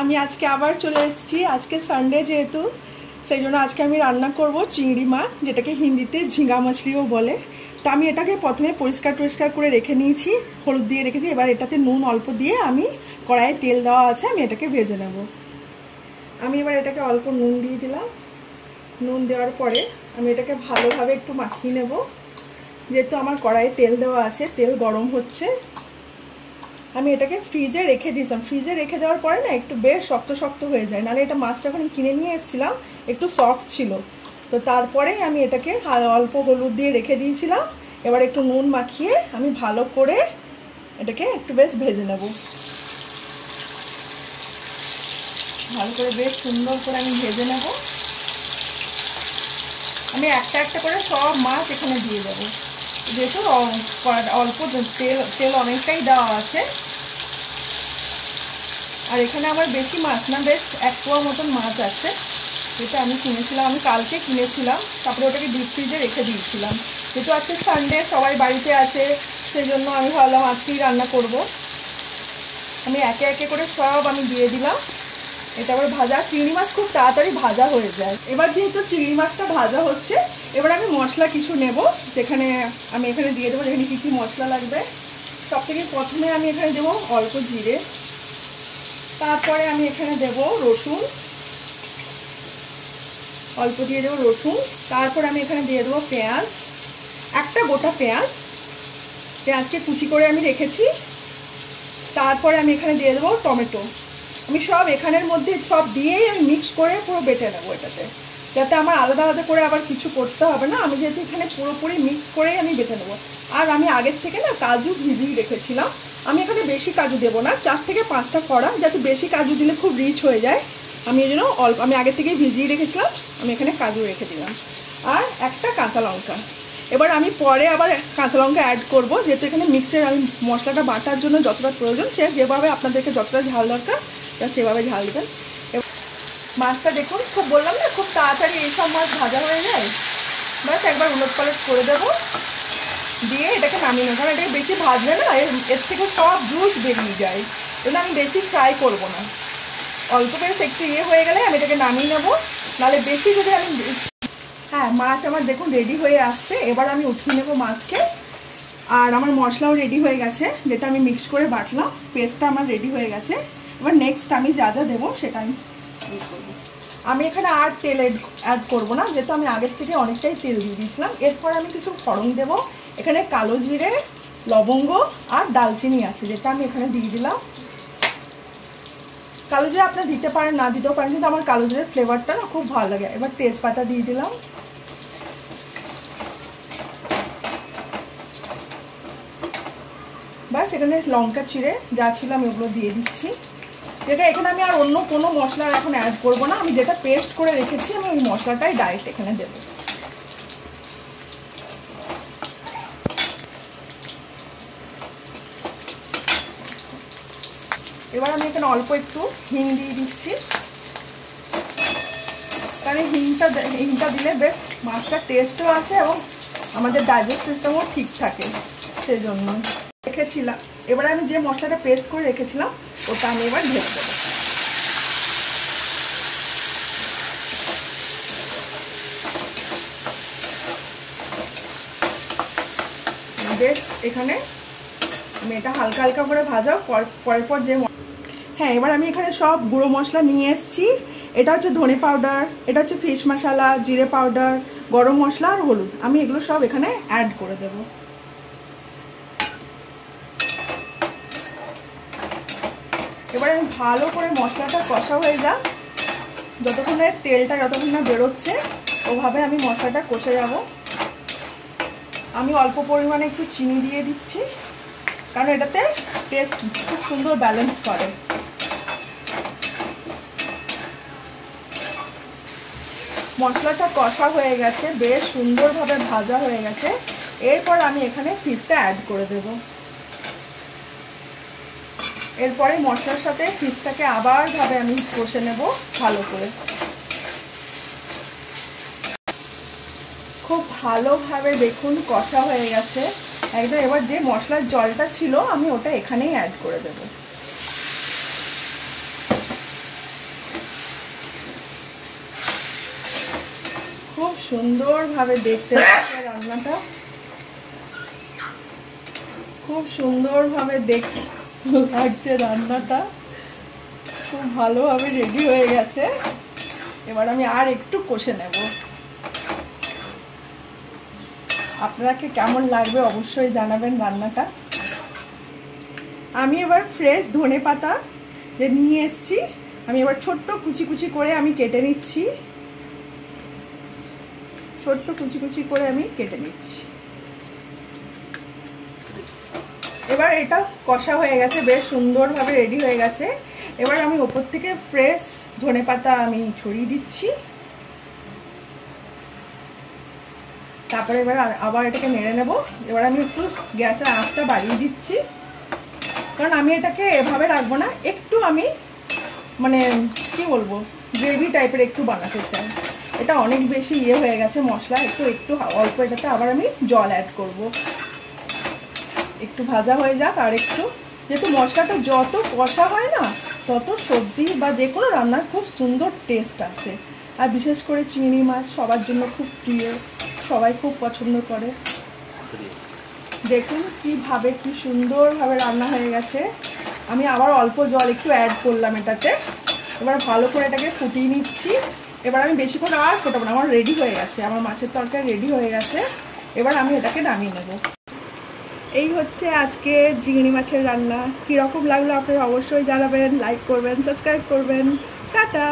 আমি আজকে আবার চলে এসেছি। আজকে সানডে যেহেতু, সেই জন্য আজকে আমি রান্না করব চিংড়ি মাছ, যেটাকে হিন্দিতে ঝিঙ্গা মাছলিও বলে। তো আমি এটাকে প্রথমে পরিষ্কার করে রেখে নিয়েছি, হলুদ দিয়ে রেখেছি। এবার এটাতে নুন অল্প দিয়ে আমি কড়াইয়ে তেল দেওয়া আছে, আমি এটাকে ভেজে নেব। আমি এবার এটাকে অল্প নুন দিয়ে দিলাম। নুন দেওয়ার পরে আমি এটাকে ভালোভাবে একটু মাখিয়ে নেব। যেহেতু আমার কড়াইয়ে তেল দেওয়া আছে, তেল গরম হচ্ছে। আমি এটাকে ফ্রিজে রেখে দিয়েছিলাম। ফ্রিজে রেখে দেওয়ার পরে না একটু বেশ শক্ত হয়ে যায়, নাহলে এটা মাছটা যখন কিনে নিয়ে এসেছিলাম একটু সফট ছিল। তো তারপরেই আমি এটাকে অল্প হলুদ দিয়ে রেখে দিয়েছিলাম। এবার একটু নুন মাখিয়ে আমি ভালো করে এটাকে একটু বেশ ভেজে নেব। ভালো করে বেশ সুন্দর করে আমি ভেজে নেব। আমি একটা করে সব মাছ এখানে দিয়ে দেবো, যেহেতু অল্প তেল অনেকটাই দেওয়া আছে। আর এখানে আমার বেশি মাছ না, বেশ 1 পোয়া মতন মাছ আছে, যেটা আমি কিনেছিলাম। আমি কালকে কিনেছিলাম, তারপরে ওটাকে ডিপ ফ্রিজে রেখে দিয়েছিলাম। যেহেতু আজকে সানডে, সবাই বাড়িতে আছে, সেই জন্য আমি ভাবলাম আজকেই রান্না করব। আমি একে করে সব আমি দিয়ে দিলাম। এটা আবার ভাজা, চিংড়ি মাছ খুব তাড়াতাড়ি ভাজা হয়ে যায়। এবার যেহেতু চিংড়ি মাছটা ভাজা হচ্ছে, এবার আমি মশলা কিছু নেব, যেখানে আমি এখানে দিয়ে দেবো যেখানে কী কী মশলা লাগবে। সবথেকে প্রথমে আমি এখানে দেবো অল্প জিরে, তারপরে আমি এখানে দেব রসুন, অল্প দিয়ে দেবো রসুন। তারপর আমি এখানে দিয়ে দেবো পেঁয়াজ, একটা গোটা পেঁয়াজকে কুচি করে আমি রেখেছি। তারপরে আমি এখানে দিয়ে দেবো টমেটো। আমি সব এখানের মধ্যে সব দিয়েই আমি মিক্স করে পুরো বেটে নেবো এটাতে, যাতে আমার আলাদা করে আবার কিছু করতে হবে না। আমি যেহেতু এখানে পুরোপুরি মিক্স করেই আমি বেটে নেবো। আর আমি আগের থেকে না কাজু ভিজিয়ে রেখেছিলাম। আমি এখানে বেশি কাজু দেবো না, 4 থেকে 5টা কড়া, যাতে বেশি কাজু দিলে খুব রিচ হয়ে যায়। আমি এই জন্য আমি আগের থেকেই ভিজিয়ে রেখেছিলাম। আমি এখানে কাজু রেখে দিলাম, আর একটা কাঁচা লঙ্কা। এবার আমি পরে আবার কাঁচা লঙ্কা অ্যাড করবো, যেহেতু এখানে মিক্সের আমি মশলাটা বাটার জন্য যতটা প্রয়োজন, সে যেভাবে আপনাদেরকে যতটা ঝাল দরকার সেভাবে ঝাল দেবেন। মাছটা দেখুন, খুব বললাম না খুব তাড়াতাড়ি এইসব মাছ ভাজা হয়ে যায়। ব্যাস একবার উলটপালট করে দেবো, দিয়ে এটাকে নামিয়ে নেবো। কারণ এটাকে বেশি ভাজলে না এর থেকে সব জুস বেরিয়ে যায়, তাহলে আমি বেশি ফ্রাই করবো না। অল্প বেশ একটু হয়ে গেলে আমি এটাকে নামিয়ে নেবো, নাহলে বেশি যদি আমি। হ্যাঁ, মাছ আমার দেখুন রেডি হয়ে আসছে। এবার আমি উঠিয়ে নেবো মাছকে। আর আমার মশলাও রেডি হয়ে গেছে, যেটা আমি মিক্স করে বাটলাম, পেস্টটা আমার রেডি হয়ে গেছে। এবার নেক্সট আমি যা দেবো সেটা আমি ইউজ করবো। আমি এখানে আর তেল অ্যাড করবো না, যেহেতু আমি আগের থেকে অনেকটাই তেল দিয়ে দিয়েছিলাম। এরপর আমি কিছু ফোড়ন দেবো। এখানে কালো জিরে, লবঙ্গ আর দালচিনি আছে, যেটা আমি এখানে দিয়ে দিলাম। কালো জিরে আপনারা দিতে পারেন, না দিতেও পারেন, কিন্তু আমার কালো জিরের ফ্লেভারটা না খুব ভালো লাগে। এবার তেজপাতা দিয়ে দিলাম। ব্যাস, এখানে লঙ্কা চিড়ে যা ছিল আমি ওগুলো দিয়ে দিচ্ছি। যেটা এখানে আমি আর অন্য কোনো মশলা এখন অ্যাড করবো না। আমি যেটা পেস্ট করে রেখেছি, আমি ওই মশলাটাই ডাইরেক্ট এখানে দেবো। এবার আমি এখানে অল্প একটু হিং দিয়ে দিচ্ছি, কারণ হিংটা দিলে বেশ মাছটার টেস্টও আছে এবং আমাদের ডাইজেস্ট সিস্টেমও ঠিক থাকে, সেই জন্য রেখেছিলাম। এবার আমি যে মশলাটা পেস্ট করে রেখেছিলাম ওটা আমি এবার ঢেলে দেবো। বেশ, এখানে আমি এটা হালকা করে ভাজাও পর যে। হ্যাঁ, এবার আমি এখানে সব গুঁড়ো মশলা নিয়ে এসেছি। এটা হচ্ছে ধনে পাউডার, এটা হচ্ছে ফিশ মশলা, জিরে পাউডার, গরম মশলা আর হলুদ। আমি এগুলো সব এখানে অ্যাড করে দেব। এবার আমি ভালো করে মশলাটা কষা হয়ে যাক, যতক্ষণে তেলটা যতক্ষণ না বেরোচ্ছে ওভাবে আমি মশলাটা কষে যাব। আমি অল্প পরিমাণে একটু চিনি দিয়ে দিচ্ছি, কারণ এটাতে টেস্ট খুব সুন্দর ব্যালেন্স করে। মশলাটা কষা হয়ে গেছে, বেশ সুন্দরভাবে ভাজা হয়ে গেছে। এরপর আমি এখানে ফিশটা অ্যাড করে দেব। এরপরে মশলার সাথে ফিশটাকে আবার আমি কষে নেব ভালো করে। খুব ভালোভাবে দেখুন কষা হয়ে গেছে একদম। এবার যে মশলার জলটা ছিল আমি ওটা এখানেই অ্যাড করে দেব। সুন্দরভাবে দেখতে লাগছে রান্নাটা, খুব সুন্দরভাবে দেখতে লাগছে রান্নাটা, খুব ভালোভাবে রেডি হয়ে গেছে। এবার আমি আর একটু কষে নেব। আপনাকে কেমন লাগবে অবশ্যই জানাবেন রান্নাটা। আমি এবার ফ্রেশ ধনেপাতা যে নিয়ে এসেছি, আমি এবার ছোট্ট কুচি কুচি করে আমি কেটে নিচ্ছি, ছোট্ট কুচি কুচি করে আমি কেটে নিচ্ছি। এবার এটা কষা হয়ে গেছে, বেশ সুন্দরভাবে রেডি হয়ে গেছে। এবার আমি ওপর থেকে ফ্রেশ ধনেপাতা আমি ছড়িয়ে দিচ্ছি। তারপরে এবার আবার এটাকে নেড়ে নেব। এবার আমি একটু গ্যাসের আঁচটা বাড়িয়ে দিচ্ছি, কারণ আমি এটাকে এভাবে রাখবো না, একটু আমি মানে কি বলবো গ্রেভি টাইপের একটু বানাতে চাই। এটা অনেক বেশি ইয়ে হয়ে গেছে মশলা, একটু অল্প এটাতে আবার আমি জল অ্যাড করব। একটু ভাজা হয়ে যাক আর একটু, যেহেতু মশলাটা যত কষা হয় না তত সবজি বা যে কোনো রান্নার খুব সুন্দর টেস্ট আসে। আর বিশেষ করে চিংড়ি মাছ সবার জন্য খুব প্রিয়, সবাই খুব পছন্দ করে। দেখুন কীভাবে কি সুন্দরভাবে রান্না হয়ে গেছে। আমি আবার অল্প জল একটু অ্যাড করলাম এটাতে। এবার ভালো করে এটাকে ফুটিয়ে নিচ্ছি। এবার আমি বেশিক্ষণ আর ফোটাবো না, আমার রেডি হয়ে গেছে, আমার মাছের তরকারি রেডি হয়ে গেছে। এবার আমি এটাকে নামিয়ে নেব। এই হচ্ছে আজকের চিংড়ি মাছের রান্না। কীরকম লাগলো আপনারা অবশ্যই জানাবেন, লাইক করবেন, সাবস্ক্রাইব করবেন। টাটা।